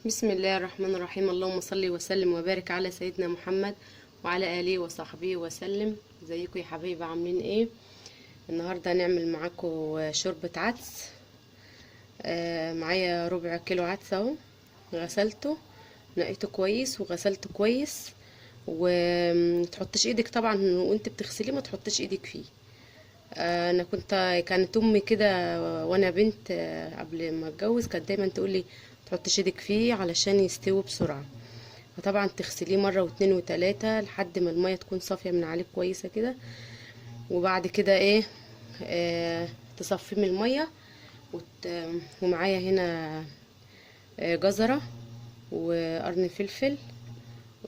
بسم الله الرحمن الرحيم. اللهم صل وسلم وبارك على سيدنا محمد وعلى آله وصحبه وسلم. ازيكم يا حبايبي، عاملين ايه؟ النهارده هنعمل معاكم شوربة عدس. معايا ربع كيلو عدس اهو، غسلته نقيته كويس وغسلته كويس. ومتحطش ايدك طبعا وانت بتغسليه، ما تحطش ايدك فيه. انا كانت امي كده وانا بنت، قبل ما اتجوز كانت دايما تقولي تحطش ايدك فيه علشان يستوي بسرعه. فطبعا تغسليه مره واتنين وتلاته لحد ما الميه تكون صافيه من عليه كويسه كده. وبعد كده ايه، تصفيه من الميه ومعايا هنا جزره وقرن فلفل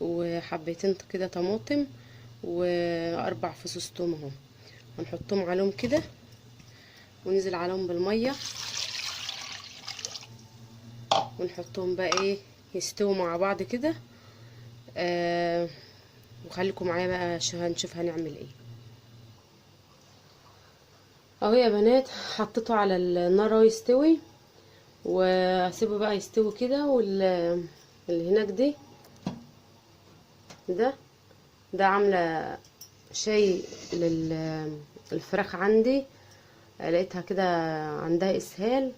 وحبيتين كده طماطم واربع فصوص توم اهو. هنحطهم عليهم كده وننزل عليهم بالميه ونحطهم بقى ايه يستووا مع بعض كده. وخليكم معايا بقى هنشوف هنعمل ايه. اهو يا بنات، حطيته على النار اهو يستوي، وهسيبه بقى يستوي كده. اللي هناك ده عامله شاي للفراخ عندي. لقيتها كده عندها اسهال،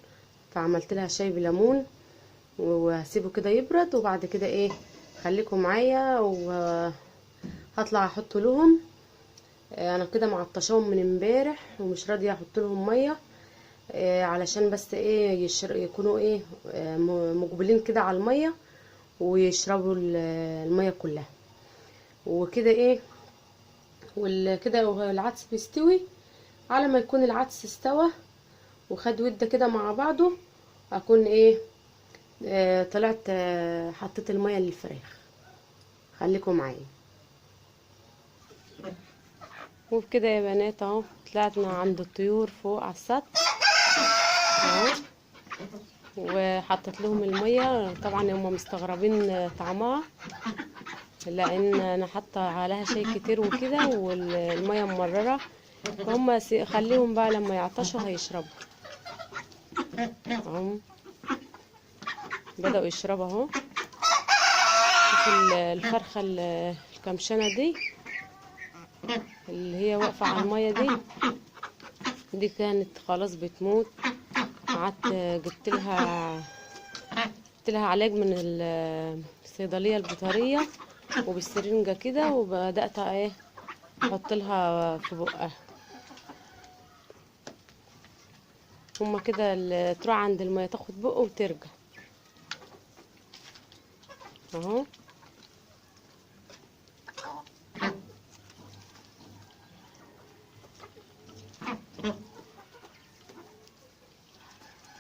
فعملت لها شاي بليمون وهسيبه كده يبرد. وبعد كده ايه، خليكم معايا وهطلع احط لهم. انا كده معطشاهم من امبارح ومش راضيه احط لهم ميه، علشان بس ايه يكونوا ايه، مقبلين كده على الميه ويشربوا الميه كلها وكده ايه. وكده العدس بيستوي. على ما يكون العدس استوى وخد وده كده مع بعضه، اكون ايه، طلعت حطيت الميه للفراخ. خليكم معايا. وبكده يا بنات اهو طلعتنا عند الطيور فوق على السطح اهو، وحطت لهم الميه. طبعا هم مستغربين طعمها، لان انا حاطه عليها شاي كتير وكده والميه مرره. فهم خليهم بقى لما يعطشوا هيشربوا اهو. بدأوا يشربوا اهو. شوف الفرخه الكمشنه دي اللي هي واقفه على الميه دي كانت خلاص بتموت. قعدت جبت لها علاج من الصيدليه البيطريه وبالسرنجه كده، وبدات ايه احط لها في بقها. هما كده تروح عند الميه تاخد بقه وترجع اهو.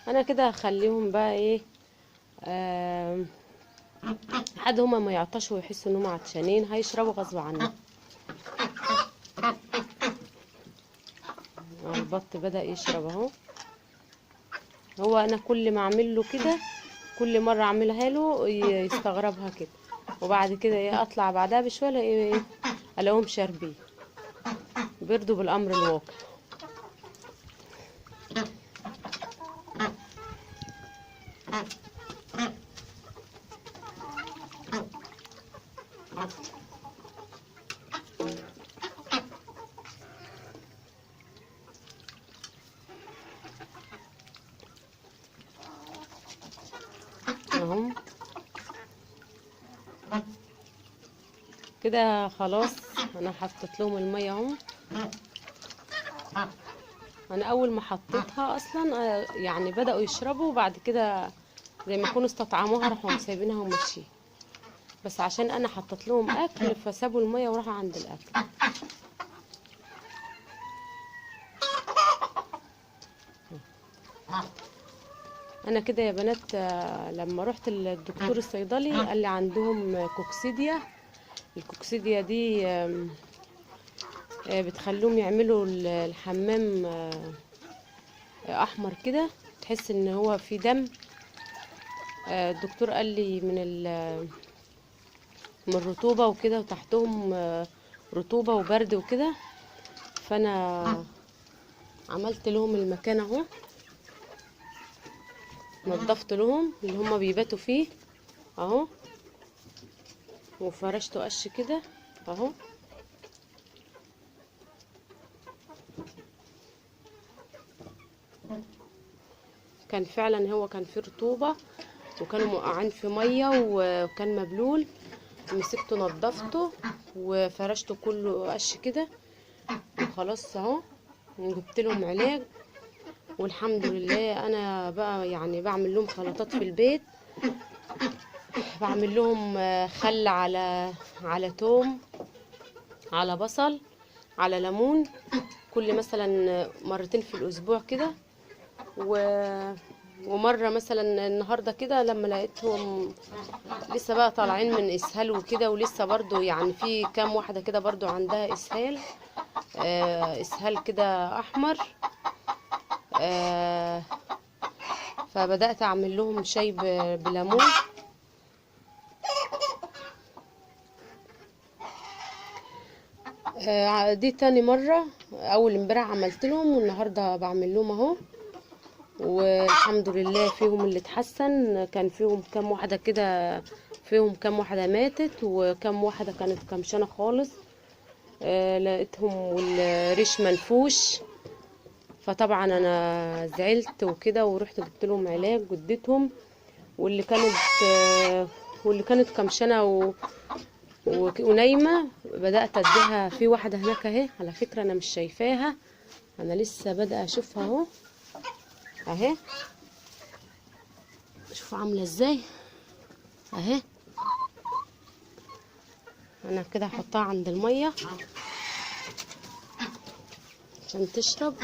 انا كده هخليهم بقى ايه، لحد هما ما يعطشوا ويحسوا انهم عطشانين هيشربوا غصب عنهم. البط بدأ يشرب اهو. هو انا كل ما اعمل له كده، كل مره اعملها له يستغربها كده، وبعد كده ايه اطلع بعدها بشويه ايه الاقيهم شاربين بيرضوا بالامر الواقع. اهو كده خلاص. انا حطيت لهم الميه اهو. انا اول ما حطيتها اصلا يعني بدأوا يشربوا، وبعد كده زي ما يكونوا استطعموها راحوا سايبينها وماشيين. بس عشان انا حطيت لهم اكل فسابوا الميه وراحوا عند الاكل. انا كده يا بنات، لما رحت للدكتور الصيدلي قال لي عندهم كوكسيديا. الكوكسيديا دي بتخليهم يعملوا الحمام احمر كده، تحس ان هو في دم. الدكتور قال لي من الرطوبة وكده، وتحتهم رطوبة وبرد وكده. فانا عملت لهم المكان اهو، نظفت لهم اللي هما بيباتوا فيه اهو، وفرشته قش كده اهو. كان فعلا هو كان فيه رطوبة وكانوا موقعين في مية وكان مبلول. مسكته نضفته وفرشته كله قش كده وخلاص اهو، وجبت لهم علاج والحمد لله. انا بقى يعني بعمل لهم خلطات في البيت، بعمل لهم خل على توم على بصل على ليمون، كل مثلا مرتين في الاسبوع كده. ومره مثلا النهارده كده لما لقيتهم لسه بقى طالعين من اسهال وكده، ولسه برضو يعني في كام واحده كده برضو عندها اسهال، اسهال كده احمر. آه، فبدات اعمل لهم شاي بليمون. دي تاني مرة. أول امبارح عملت لهم والنهاردة بعمل لهم اهو، والحمد لله فيهم اللي اتحسن. كان فيهم كام واحدة كده، فيهم كام واحدة ماتت وكام واحدة كانت كمشانة خالص. لقيتهم والريش منفوش، فطبعا انا زعلت وكده ورحت جبت لهم علاج واديتهم. واللي كانت واللي كانت كمشانة ونايمة بدأت اديها. في واحدة هناك اهي، على فكرة انا مش شايفاها، انا لسه بدأ اشوفها اهو اهي. شوف عاملة ازاي اهي. انا كده هحطها عند المية عشان تشرب.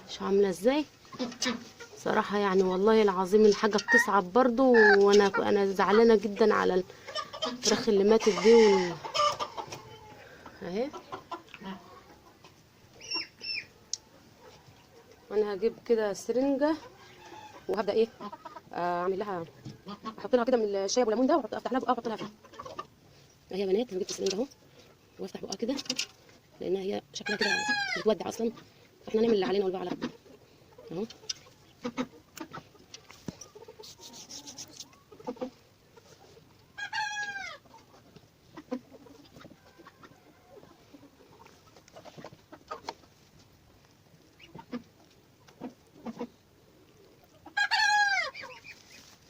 مش عاملة ازاي صراحة، يعني والله العظيم الحاجة بتصعب برضو. وانا زعلانة جدا على الفراخ اللي ماتت دي اهي. وانا هجيب كده سرنجة وهبدأ ايه، اعمل لها، احط لها كده من الشاي ابو ليمون ده واحط افتح لها بقها واحط لها فيه اهي يا بنات. انا جبت السرنجة اهو وافتح بقها كده لانها هي شكلها كده بتودع اصلا، فاحنا نعمل اللي علينا والباقي على ربنا اهو.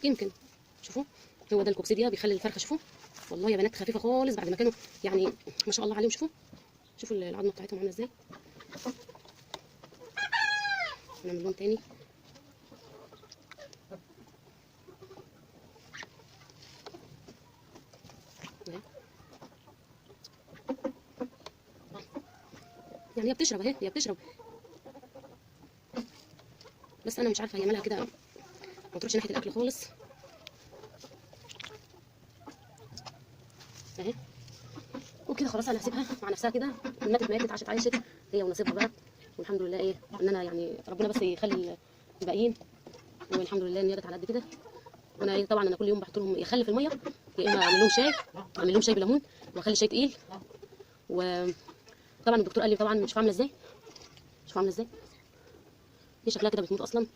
يمكن شوفوا، هو ده الكوكسيديا بيخلي الفرخه، شوفوا والله يا بنات خفيفه خالص بعد ما كانوا يعني ما شاء الله عليهم. شوفوا العظمه بتاعتهم عامله ازاي. نعمل لهم تاني اهي. يعني هي بتشرب اهي، هي بتشرب، بس انا مش عارفه هي مالها كده ما تروحش ناحيه الاكل خالص اهي. وكده خلاص انا هسيبها مع نفسها كده، ماتت عاشت عايشت، هي ونصيبها بقى. والحمد لله ايه ان انا يعني ربنا بس يخلي الباقيين، والحمد لله ان هي جت على قد كده. وانا ايه طبعا انا كل يوم بحط لهم يا خل في الميه، يا اما اعمل لهم شاي، اعمل لهم شاي بليمون واخلي الشاي تقيل. وطبعا الدكتور قال لي طبعا مش عامله ازاي، مش عامله ازاي، هي شكلها كده بتموت اصلا.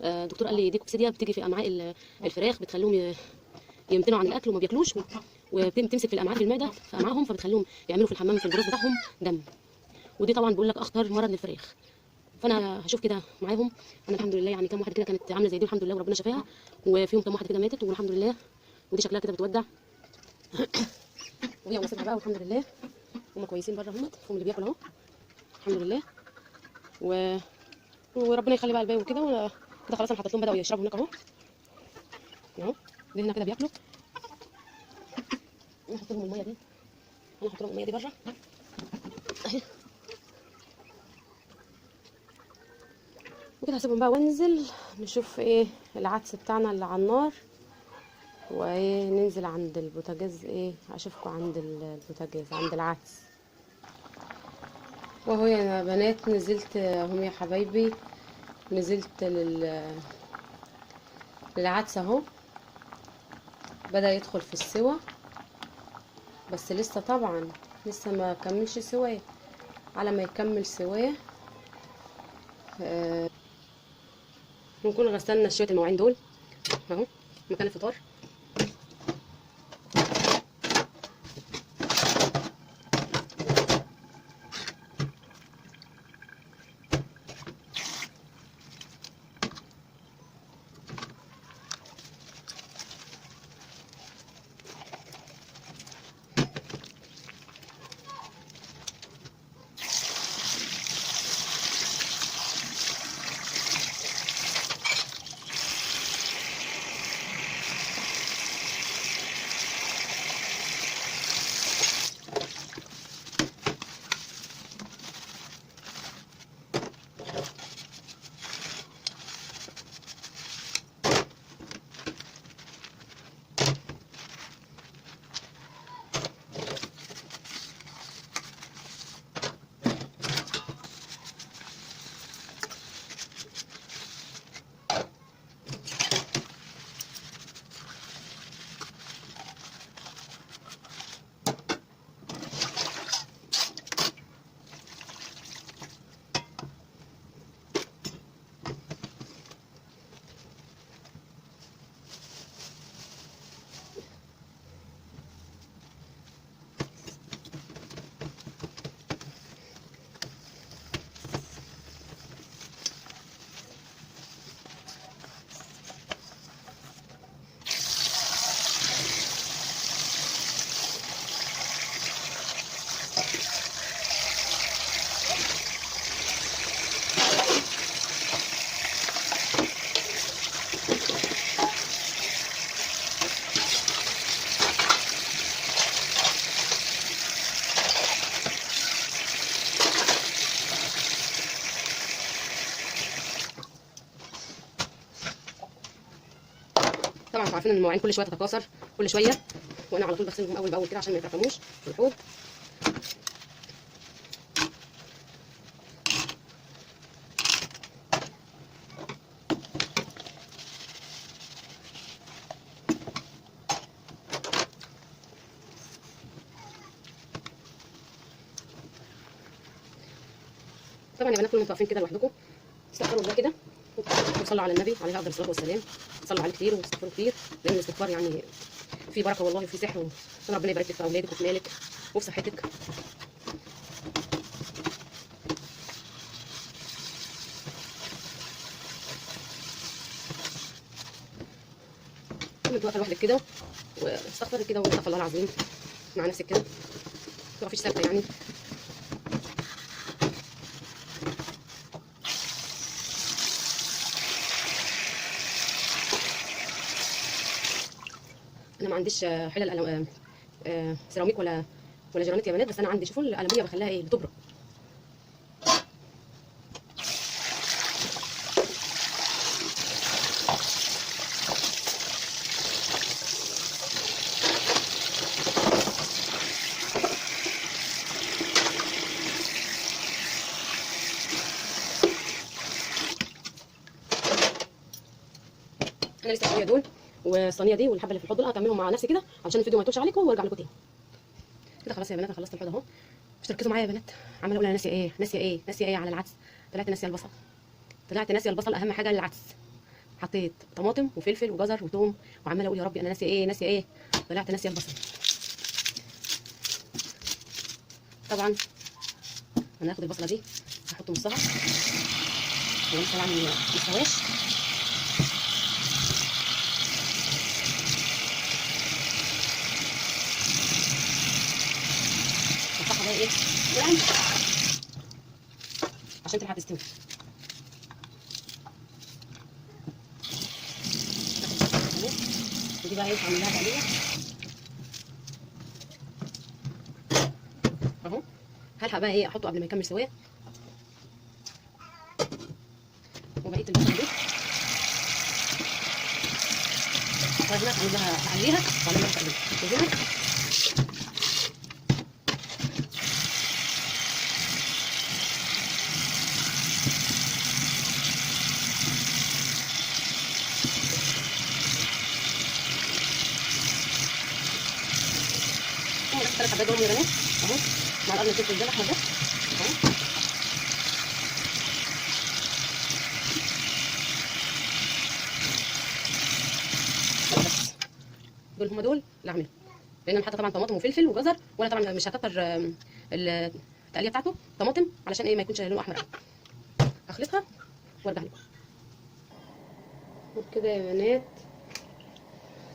الدكتور قال لي دي كوكسيديا بتيجي في امعاء الفراخ، بتخليهم يمتنعوا عن الاكل وما بياكلوش، وبتمسك في الامعاء في المعده في امعائهم، فبتخليهم يعملوا في الحمام في البراز بتاعهم دم. ودي طبعا بيقول لك اخطر مرض للفراخ. فانا هشوف كده معاهم. انا الحمد لله يعني كام واحده كده كانت عامله زي دي الحمد لله وربنا شفاها، وفيهم كام واحده كده ماتت والحمد لله. ودي شكلها كده بتودع وهي ونصيبها بقى والحمد لله. هم كويسين بره، هم اللي بياكلوا اهو الحمد لله. وربنا يخلي بقى الباقي وكده. وكده خلاص انا حطيت لهم بداوا يشربوا هناك اهو اهو. دي هنا كده بياكلوا. نحط لهم الميه دي، انا هحط لهم الميه دي بره اهي. وكده هسيبهم بقى وانزل نشوف ايه العدس بتاعنا اللي على النار، وايه ننزل عند البوتاجاز، ايه اشوفكم عند البوتاجاز عند العدس. وهو يا بنات نزلت هم يا حبايبي، نزلت للعدس اهو. بدأ يدخل في السوا بس لسه طبعا لسه ما كملش سواه. على ما يكمل سواه نكون غسلنا شويه المواعين دول اهو. مكان الفطار. طبعا انتوا عارفين ان المواعين كل شويه تتكاثر كل شويه، وانا على طول بغسلهم اول باول كده عشان ما يتراكموش في الحوض. طبعا يا بنات كل ما انتوا واقفين كده لوحدكم استغفروا الله كده وصلوا على النبي عليه افضل الصلاه والسلام، صلوا عليه كتير واستغفروا كتير، لان الاستغفار يعني فيه بركه والله وفيه سحر، وربنا يبارك لك في اولادك وفي مالك وفي صحتك. كل ما انتوا واقفه لوحدك كده واستغفري كده واستغفر الله العظيم مع نفسك كده، ما تقفيش ثابته يعني. انا ما عنديش حلل سيراميك ولا جرانيت يا بنات، بس انا عندي شوفوا القلميه بخليها ايه بتبرق. انا لسه الصينيه دول والصينيه دي والحبه اللي في الحوض دول هكملهم مع نفسي كده علشان الفيديو ما يطولش عليكم وارجع لكم تاني. كده خلاص يا بنات انا خلصت الحوض اهو. مش تركزوا معايا يا بنات، عماله اقول انا ناسيه ايه ناسيه ايه ناسيه ايه على العدس، طلعت ناسيه البصل، طلعت ناسيه البصل اهم حاجه للعدس. حطيت طماطم وفلفل وجزر وثوم وعماله اقول يا ربي انا ناسيه ايه ناسيه ايه، طلعت ناسيه البصل. طبعا انا هاخد البصله دي هحط نصها ولسه طبعا ما استواش. نفتحها بقى ايه يعني عشان تلحق تستوي. ودي بقى ايه هعمل لها تقليه اهو. هلحق بقى ايه احطه قبل ما يكمل سواه. وبقيه البصل دي هنا هعمل لها اعليها واعمل لها تقليه وهنا ثلاث حبات دول يا بنات اهو مع القرن الفلفل ده الاحمر ده اهو. هم دول اللي هعملهم، لان انا حاطه طبعا طماطم وفلفل وجزر، وانا طبعا مش هكتر التقليه بتاعته طماطم علشان ايه ما يكونش لونه احمر. اخلطها وارجع لكم. وبكده يا بنات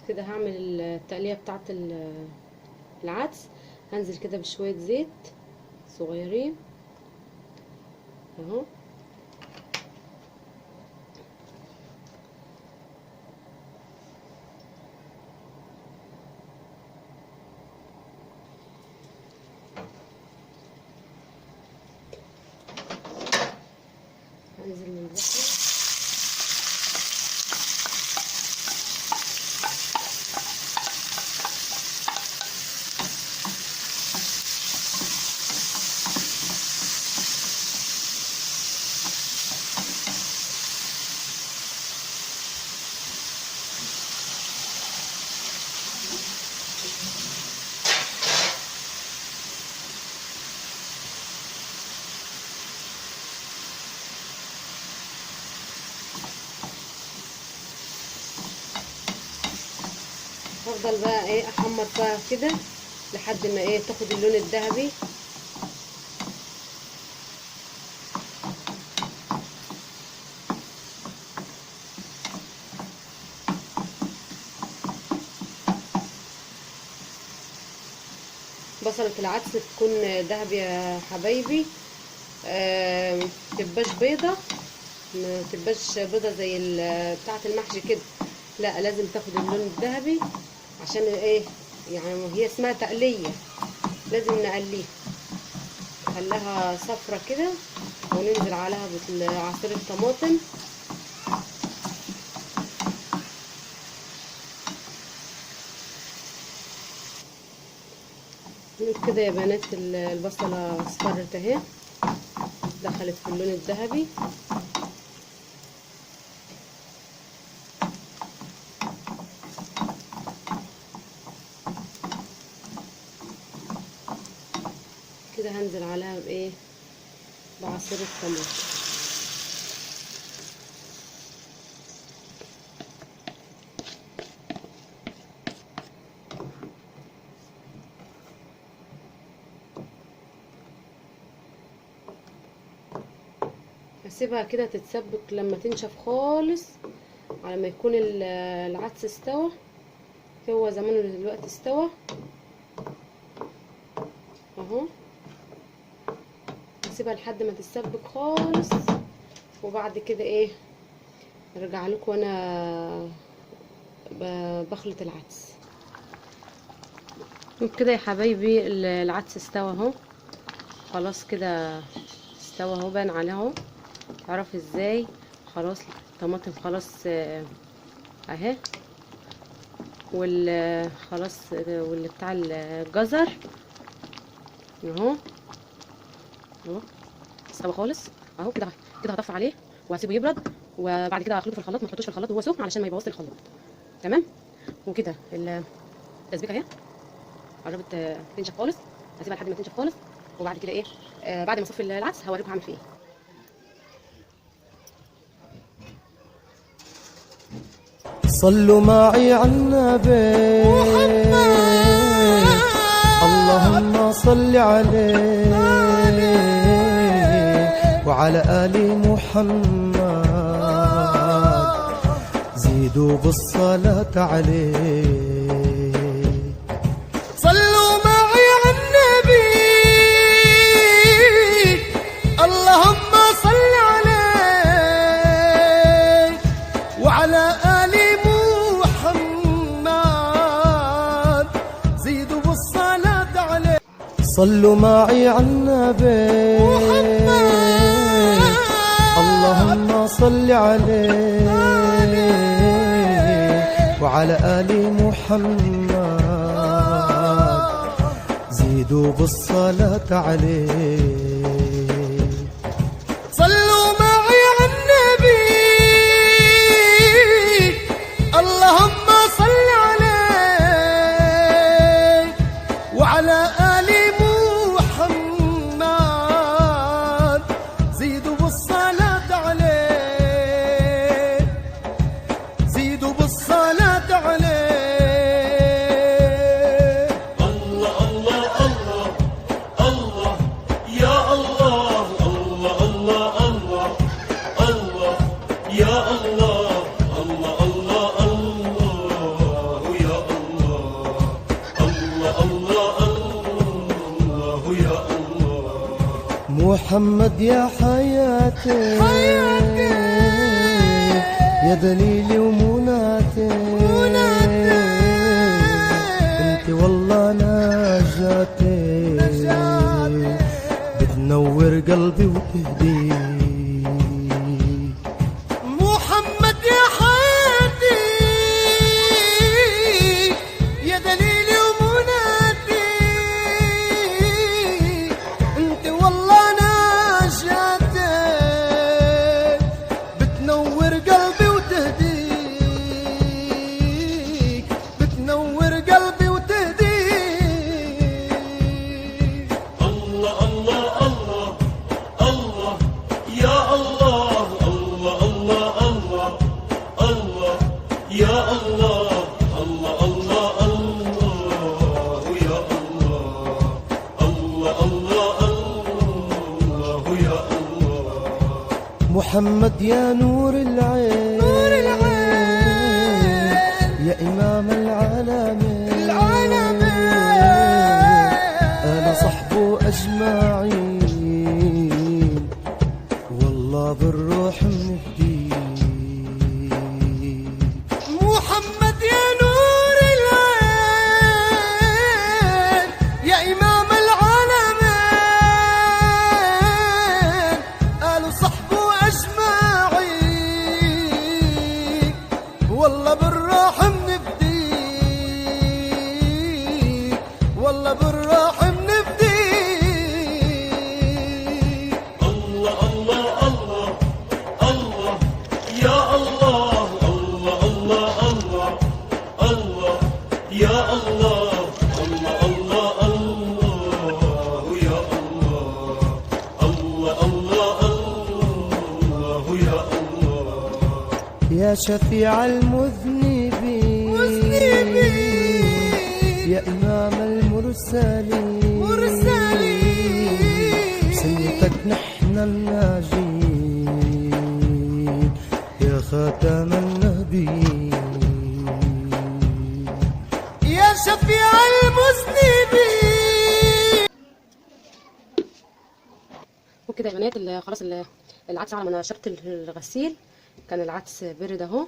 كده هعمل التقليه بتاعه العدس. هنزل كده بشويه زيت صغيرين اهو، هنزل من البصل هفضل بقى ايه احمر بقى كده لحد ما ايه تاخد اللون الذهبي. بصلة العدس تكون ذهبي يا حبايبي، متبقاش بيضة، متبقاش بيضة زي بتاعة المحشي كده، لا لازم تاخد اللون الذهبي عشان ايه يعني هي اسمها تقلية، لازم نقليها نخليها صفرة كده وننزل عليها بعصير الطماطم. كده يا بنات البصلة اصفرت اهي، دخلت في اللون الذهبي. كده هنزل عليها بايه بعصير الطماطم. هسيبها كده تتسبك لما تنشف خالص على ما يكون العدس استوى، هو زمانه دلوقتي استوى اهو. هسيبها لحد ما تتسبك خالص وبعد كده ايه ارجع لكم وانا بخلط العدس. كده يا حبايبي العدس استوى اهو، خلاص كده استوى اهو، بان عليه اهو. تعرف ازاي؟ خلاص الطماطم خلاص اهي، خلاص واللي بتاع الجزر اهو اهو استوى خالص اهو. كده كده هطفي عليه وهسيبه يبرد، وبعد كده هخلطه في الخلاط، ما تحطوش في الخلاط وهو سخن علشان ما يبوظش الخلاط. تمام. وكده التسبيكه اهي قربت تنشف خالص، هسيبها لحد ما تنشف خالص، وبعد كده ايه بعد ما اصفي العدس هوريكم هعمل فيه ايه. صلوا معي على النبي اللهم صل عليه وعلى آل محمد زيدوا بالصلاة عليه. صلوا معي على النبي اللهم صل عليه وعلى آل محمد زيدوا بالصلاة عليه. صلوا معي على النبي اللهم صل عليه وعلى آل محمد زيدوا بالصلاة عليه. صلوا معي على النبي اللهم صل عليه وعلى آل محمد زيدوا بالصلاة عليه. زيدوا بالصلاة عليه. الله الله يا الله الله الله يا الله محمد يا حياتي يا دليلي ومناتي انت والله نجاتي بتنور قلبي وتهدي محمد يا حياتي يا دليلي ومناتي انت والله نجاتي بتنور قلبي وتهديك بتنور قلبي وتهديك الله الله الله الله يا الله الله الله الله الله يا الله الله الله الله يا الله الله الله الله يا الله محمد يا نور العين يا إمام العالمين أنا صحبه أجمعين والله بالروح منفديك محمد يا نور العين يا إمام العالمين آل صحبه أجمعين والله بالروح منفديك والله بالروح منفديك الله الله الله الله يا الله الله الله الله الله يا الله الله الله الله يا الله الله الله الله يا الله يا شفيع المذنبين يا إمام المرسلين سنتك نحن الناجين يا خاتم النبيين يا شفيع المذنبين. وكده يا بنات خلاص العدس على ما نشرت الغسيل كان العدس برد اهو.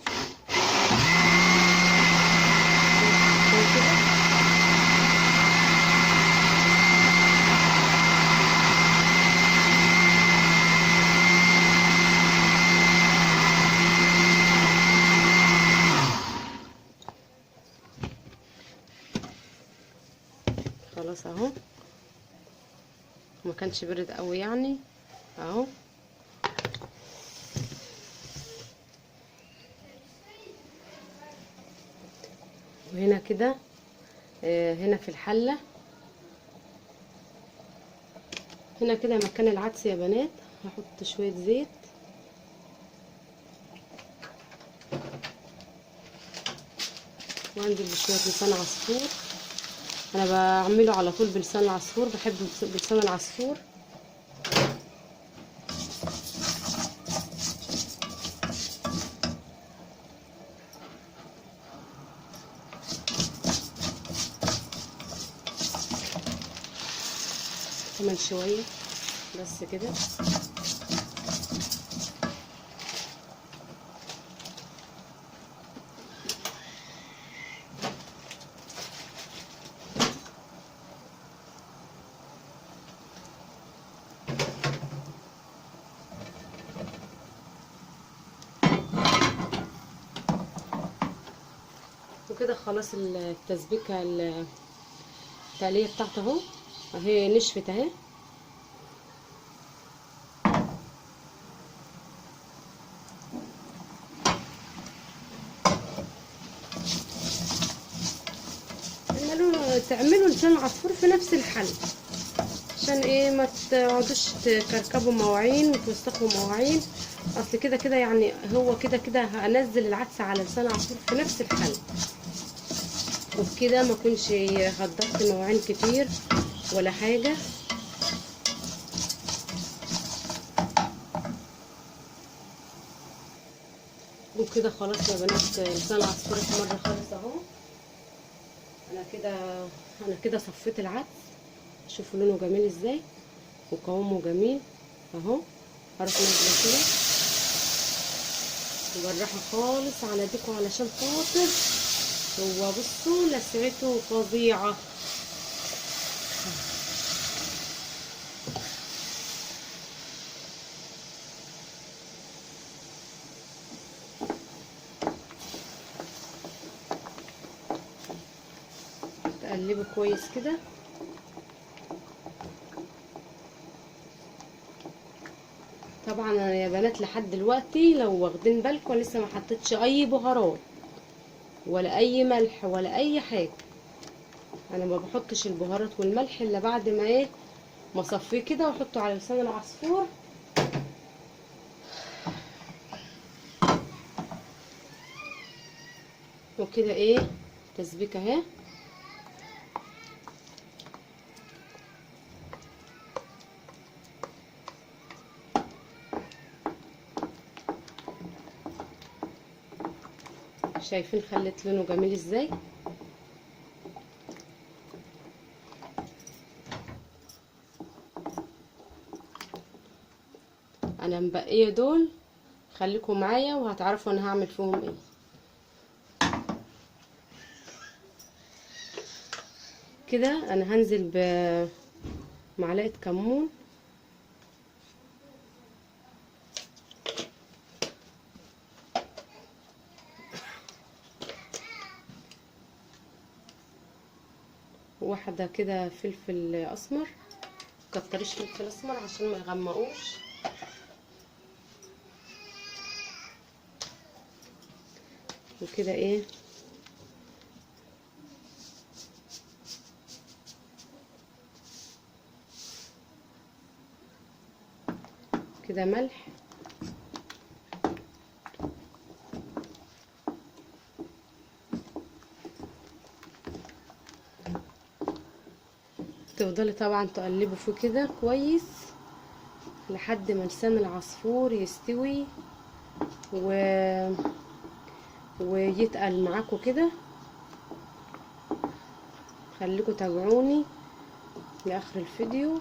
خلاص اهو ما كانش برد قوي يعني اهو. وهنا كده هنا في الحلة هنا كده مكان العدس يا بنات هحط شوية زيت وانزل بشوية لسان عصفور. انا بعمله على طول بلسان العصفور، بحب بلسان العصفور. كمان شوية بس كده. وكده خلاص التسبيكه التقليه بتاعته اهو اهي نشفت اهي. تعملوا لسان عصفور في نفس الحل عشان ايه ما تقعدوش تكركبوا مواعين وتوسخوا مواعين. اصل كده كده يعني هو كده كده هنزل العدس على لسان عصفور في نفس الحل، وبكده ما كنش هدرت مواعين كتير ولا حاجه. وكده خلاص يا بنات لسان العصفور احمر خالص اهو. انا كده صفيت العدس، شوفوا لونه جميل ازاي وقوامه جميل اهو. هروح نازله كده وبالراحه خالص على ديكو علشان خاطر هو بصوا لسعته فظيعه. تقلبه كويس كده. طبعا انا يا بنات لحد دلوقتي لو واخدين بالكم لسه ما حطيتش اي بهارات ولا اي ملح ولا اي حاجه. انا ما بحطش البهارات والملح الا بعد ما ايه ما اصفيه كده واحطه على لسان العصفور. وكده ايه تسبيكه اهي. شايفين خلت لونه جميل ازاي. انا مبقيه دول، خليكم معايا وهتعرفوا انا هعمل فيهم ايه. كده انا هنزل بمعلقه كمون واحده كده فلفل اسمر، مكترش فلفل اسمر عشان ما يغمقوش. وكده ايه كده ملح تفضلي طبعا تقلبوا فيه كده كويس لحد ما لسان العصفور يستوي ويتقل معاكم كده. خليكم تابعوني لاخر الفيديو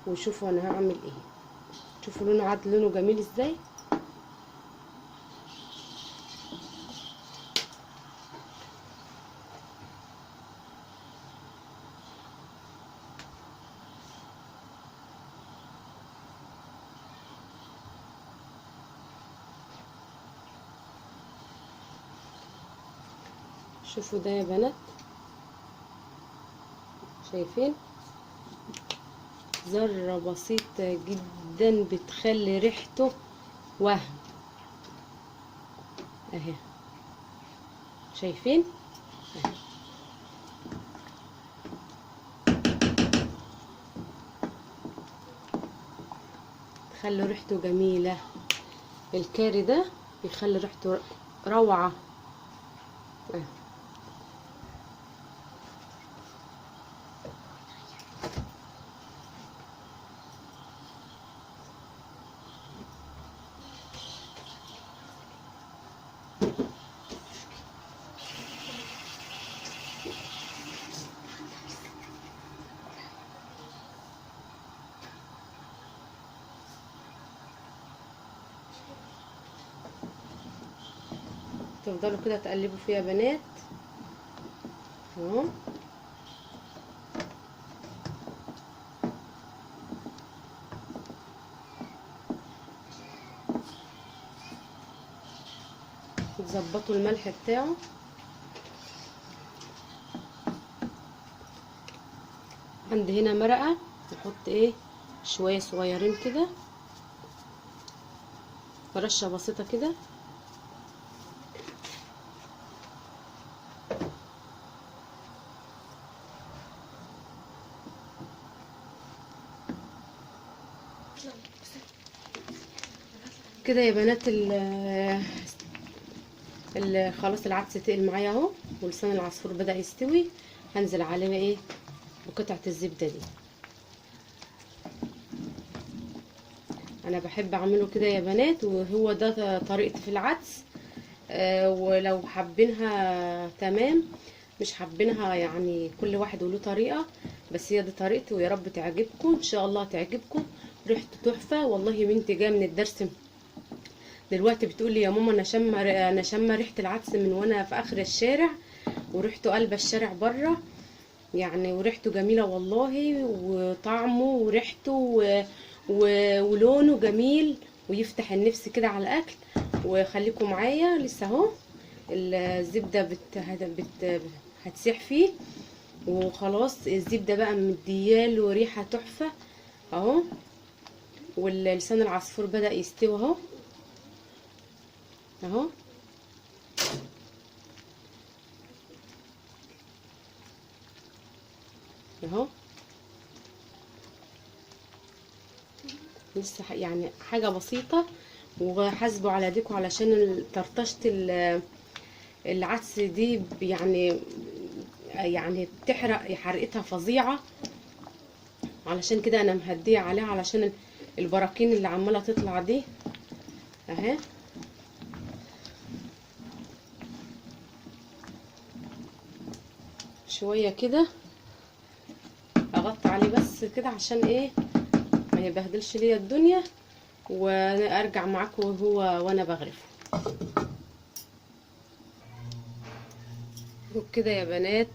وشوفوا انا هعمل ايه. شوفوا لونه جميل ازاي. شوفوا ده يا بنات، شايفين ذرة بسيطة جدا بتخلي ريحته وهم اهي. شايفين اهي. تخلي ريحته جميلة. الكاري ده بيخلي ريحته روعة اهي. تفضلوا كده تقلبوا فيها بنات اهو. تظبطوا الملح بتاعه. عندي هنا مرقه نحط ايه شويه صغيرين كده، رشه بسيطه كده. كده يا بنات خلاص العدس تقل معايا اهو ولسان العصفور بدأ يستوي. هنزل عليه ايه بقطعة الزبدة دي. انا بحب اعمله كده يا بنات وهو ده طريقتي في العدس. ولو حابينها تمام، مش حابينها يعني كل واحد وله طريقة، بس هي دي طريقتي ويا رب تعجبكم ان شاء الله تعجبكم. ريحته تحفة والله. بنتي جايه من الدرس دلوقتي بتقول لي يا ماما انا شامه ريحه العدس من وانا في اخر الشارع، وريحته قلب الشارع بره يعني، وريحته جميله والله، وطعمه وريحته ولونه جميل ويفتح النفس كده على الاكل. وخليكم معايا لسه اهو. الزبده هتسيح فيه وخلاص. الزبده بقى مدياله ريحه تحفه اهو. واللسان العصفور بدأ يستوي اهو اهو. اهو لسه يعني حاجة بسيطة، وحاسبوا على ايديكم علشان طرطشة العدس دي يعني بتحرق حرقتها فظيعة، علشان كده انا مهدية عليها علشان البراكين اللي عمالة تطلع دي اهي. شوية كده اغطي عليه بس كده عشان ايه ما يبهدلش ليا الدنيا، وارجع معاكم وانا بغرفه. وبكده يا بنات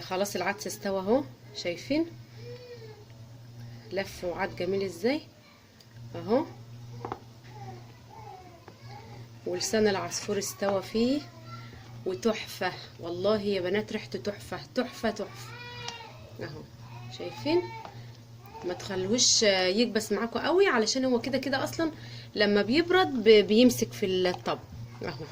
خلاص العدس استوى اهو. شايفين لف وعد جميل ازاي اهو. ولسان العصفور استوى فيه وتحفة والله يا بنات. ريحته تحفة تحفة تحفة اهو. شايفين ما تخلوش يكبس معاكم قوي علشان هو كده كده اصلا لما بيبرد بيمسك في الطبق اهو.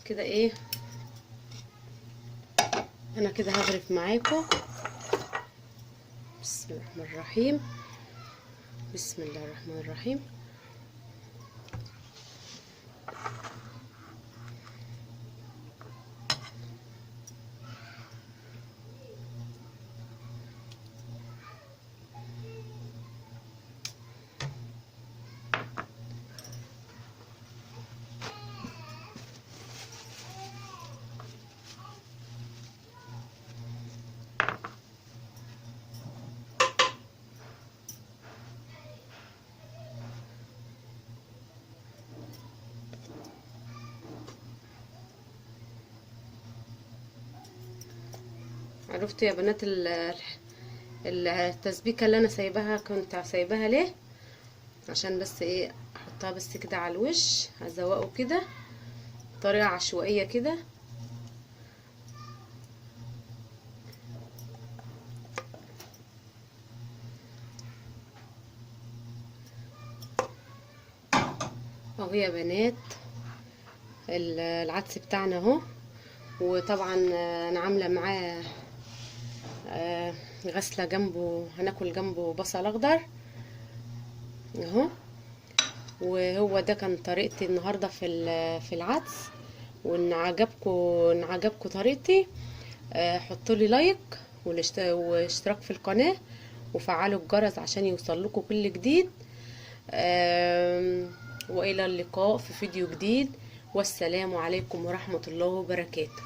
كده ايه انا كده هغرف معاكم. بسم الله الرحمن الرحيم. بسم الله الرحمن الرحيم. عرفتوا يا بنات التسبيكه اللي انا سايباها؟ كنت سايباها ليه؟ عشان بس ايه احطها بس كده على الوش، هزوقه كده بطريقه عشوائيه كده اهو يا بنات. العدس بتاعنا اهو. وطبعا انا عامله معاه غسله جنبه، هناكل جنبه بصل اخضر اهو. وهو ده كان طريقتي النهارده في العدس. وان عجبكم طريقتي حطوا لي لايك واشتراك في القناه وفعلوا الجرس عشان يوصل لكم كل جديد. والى اللقاء في فيديو جديد، والسلام عليكم ورحمه الله وبركاته.